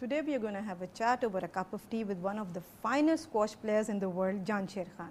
Today we are going to have a chat over a cup of tea with one of the finest squash players in the world, Jansher Khan.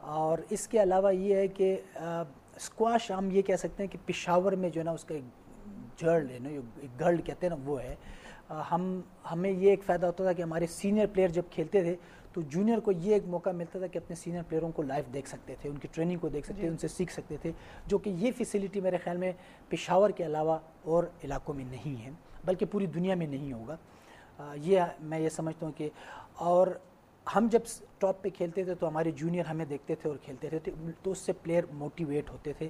اور اس کے علاوہ یہ ہے کہ squash ہم یہ کہہ سکتے ہیں کہ پشاور میں جو ہے نا اس کا ایک جرل ہے نا، ایک گرل کہتے ہیں نا، وہ ہے. ہمیں یہ ایک فائدہ ہوتا تھا کہ ہمارے سینئر پلیئر جب کھیلتے تھے تو جونیئر کو یہ ایک موقع ملتا تھا کہ اپنے سینئر پلیئروں کو لائیو دیکھ سکتے تھے، ان کی ٹریننگ کو دیکھ سکتے تھے، ان سے سیکھ سکتے تھے، جو کہ یہ فیسلٹی میرے خیال میں پشاور کے علاوہ اور علاقوں میں نہیں ہے، بلکہ پوری دنیا میں نہیں ہوگا. یہ میں یہ سمجھتا ہوں کہ اور ہم جب ٹاپ پہ کھیلتے تھے تو ہمارے جونیئر ہمیں دیکھتے تھے اور کھیلتے تھے تو اس سے پلیئر موٹیویٹ ہوتے تھے.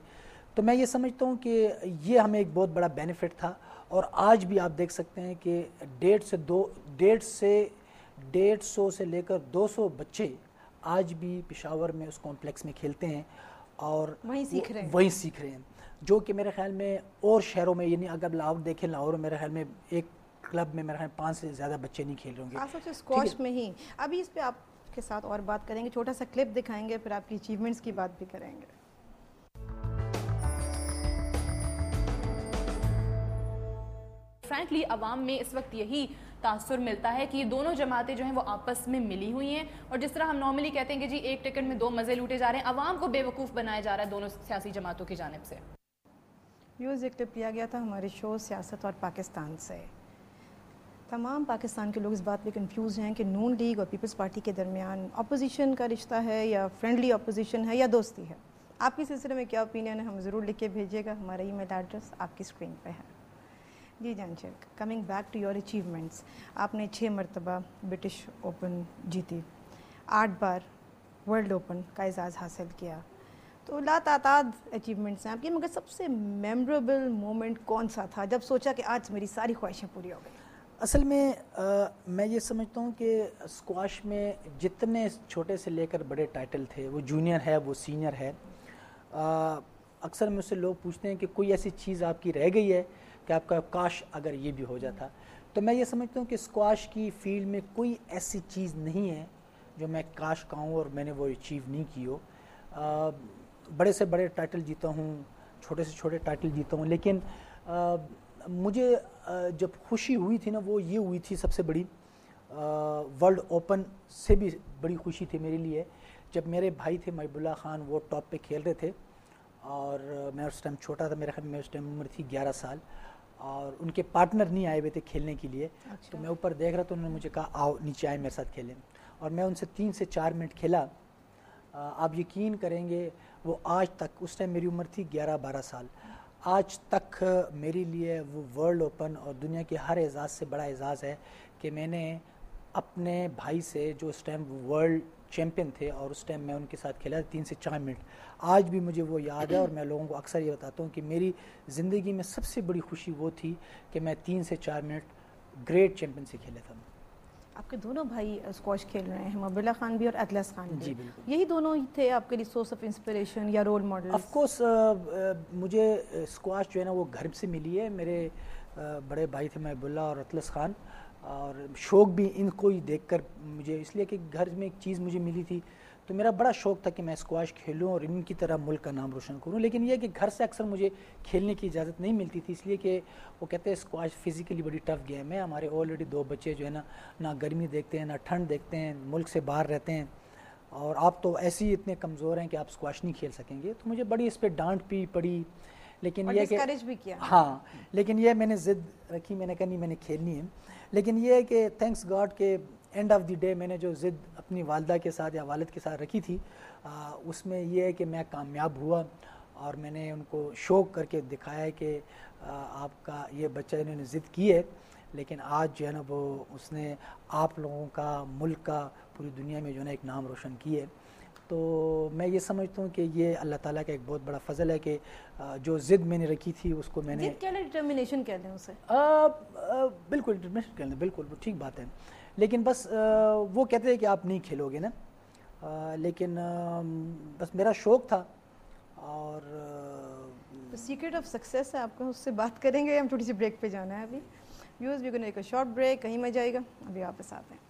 تو میں یہ سمجھتا ہوں کہ یہ ہمیں ایک بہت بڑا بینیفٹ تھا. اور آج بھی آپ دیکھ سکتے ہیں کہ 150 سے لے کر 200 بچے آج بھی پشاور میں اس کمپلیکس میں کھیلتے ہیں اور وہیں سیکھ رہے ہیں، جو کہ میرے خیال میں اور شہروں میں، یعنی اگر لاہور دیکھیں، لاہور میرے خیال میں ایک کلب میں میرے خیال 5 سے زیادہ بچے نہیں کھیل رہے ہوں گے. خاص طور سے اسکواش میں ہی. ابھی اس پہ آپ کے ساتھ اور بات کریں گے، چھوٹا سا کلپ دکھائیں گے، پھر آپ کی اچیومنٹس کی بات بھی کریں گے. فرینکلی عوام میں اس وقت یہی تاثر ملتا ہے کہ یہ دونوں جماعتیں جو ہیں وہ آپس میں ملی ہوئی ہیں، اور جس طرح ہم نارملی کہتے ہیں کہ جی ایک ٹکٹ میں 2 مزے لوٹے جا رہے ہیں، عوام کو بے وقوف بنایا جا رہا ہے دونوں سیاسی جماعتوں کی جانب سے. یہ کلپ لیا گیا تھا ہمارے شو سیاست اور پاکستان سے. تمام پاکستان کے لوگ اس بات پہ کنفیوز ہیں کہ نون لیگ اور پیپلز پارٹی کے درمیان اپوزیشن کا رشتہ ہے یا فرینڈلی اپوزیشن ہے یا دوستی ہے. آپ کی سلسلے میں کیا اوپینین ہے، ہم ضرور لکھ کے بھیجیے گا. ہمارا ای میل ایڈریس آپ کی اسکرین پہ ہے. جی جانچر، coming back to your achievements, آپ نے 6 مرتبہ برٹش اوپن جیتی، 8 بار ورلڈ اوپن کا اعزاز حاصل کیا، تو لا تعداد اچیومنٹس ہیں آپ کی، مگر سب سے میموریبل مومنٹ کون سا تھا جب سوچا کہ آج میری ساری خواہشیں پوری ہو گئی؟ اصل میں میں یہ سمجھتا ہوں کہ اسکواش میں جتنے چھوٹے سے لے کر بڑے ٹائٹل تھے، وہ جونیئر ہے، وہ سینئر ہے. اکثر مجھ سے لوگ پوچھتے ہیں کہ کوئی ایسی چیز آپ کی رہ گئی ہے کہ آپ کا کاش اگر یہ بھی ہو جاتا. تو میں یہ سمجھتا ہوں کہ اسکواش کی فیلڈ میں کوئی ایسی چیز نہیں ہے جو میں کاش کہوں اور میں نے وہ اچیو نہیں کی ہو. بڑے سے بڑے ٹائٹل جیتا ہوں، چھوٹے سے چھوٹے ٹائٹل جیتا ہوں، لیکن مجھے جب خوشی ہوئی تھی نا، وہ یہ ہوئی تھی سب سے بڑی، ورلڈ اوپن سے بھی بڑی خوشی تھی میرے لیے جب میرے بھائی تھے محب اللہ خان، وہ ٹاپ پہ کھیل رہے تھے اور میں اس ٹائم چھوٹا تھا، میرے خیال میں اس ٹائم عمر تھی 11 سال، اور ان کے پارٹنر نہیں آئے ہوئے تھے کھیلنے کے لیے. تو میں اوپر دیکھ رہا تھا، انہوں نے مجھے کہا آؤ نیچے آئے میرے ساتھ کھیلیں، اور میں ان سے 3 سے 4 منٹ کھیلا. آپ یقین کریں گے وہ آج تک، اس ٹائم میری عمر تھی 11-12 سال، آج تک میرے لیے وہ ورلڈ اوپن اور دنیا کے ہر اعزاز سے بڑا اعزاز ہے کہ میں نے اپنے بھائی سے، جو اس ٹائم ورلڈ چیمپئن تھے اور اس ٹائم میں ان کے ساتھ کھیلا 3 سے 4 منٹ، آج بھی مجھے وہ یاد ہے. اور میں لوگوں کو اکثر یہ بتاتا ہوں کہ میری زندگی میں سب سے بڑی خوشی وہ تھی کہ میں 3 سے 4 منٹ گریٹ چیمپئن سے کھیلا تھا. آپ کے دونوں بھائی اسکواش کھیل رہے ہیں، محب اللہ خان بھی اور اطلس خان بھی. جی بالکل. یہی دونوں ہی تھے آپ کے لیے سورس آف انسپریشن یا رول ماڈل؟ آف کورس مجھے اسکواش جو ہے نا وہ گھر سے ملی ہے. میرے بڑے بھائی تھے محب اللہ اور اطلس خان، اور شوق بھی ان کو ہی دیکھ کر مجھے، اس لیے کہ گھر میں ایک چیز مجھے ملی تھی تو میرا بڑا شوق تھا کہ میں اسکواش کھیلوں اور ان کی طرح ملک کا نام روشن کروں. لیکن یہ کہ گھر سے اکثر مجھے کھیلنے کی اجازت نہیں ملتی تھی، اس لیے کہ وہ کہتے ہیں اسکواش فزیکلی بڑی ٹف گیم ہے. ہمارے آلریڈی 2 بچے جو ہے نا، نہ گرمی دیکھتے ہیں نہ ٹھنڈ دیکھتے ہیں، ملک سے باہر رہتے ہیں، اور آپ تو ایسے ہی اتنے کمزور ہیں کہ آپ اسکواش نہیں کھیل سکیں گے. تو مجھے بڑی اس پہ ڈانٹ بھی پڑی، لیکن یہ کہ بھی کیا، ہاں، لیکن یہ میں نے ضد رکھی، میں نے کہا نہیں میں نے کھیلنی ہے. لیکن یہ ہے کہ تھینکس گاڈ کہ اینڈ آف دی ڈے میں نے جو ضد اپنی والدہ کے ساتھ یا والد کے ساتھ رکھی تھی، اس میں یہ ہے کہ میں کامیاب ہوا، اور میں نے ان کو شوق کر کے دکھایا ہے کہ آپ کا یہ بچہ انہوں نے ضد کی ہے، لیکن آج جو ہے نا وہ اس نے آپ لوگوں کا، ملک کا، پوری دنیا میں جو ہے نا ایک نام روشن کی ہے. تو میں یہ سمجھتا ہوں کہ یہ اللہ تعالیٰ کا ایک بہت بڑا فضل ہے کہ جو ضد میں نے رکھی تھی اس کو میں نے، ڈٹرمنیشن کہہ دیں اسے، بالکل ڈٹرمنیشن کہہ دیں، بالکل چیک بات ہے. لیکن بس وہ کہتے ہیں کہ آپ نہیں کھیلو گے نا، لیکن بس میرا شوق تھا. اور سیکرٹ آف سکسیس ہے آپ کو، اس سے بات کریں گے. ہم تھوڑی سی بریک پہ جانا ہے ابھی. Viewers we gonna take a short break, کہیں مت جائے گا، ابھی واپس آتے ہیں.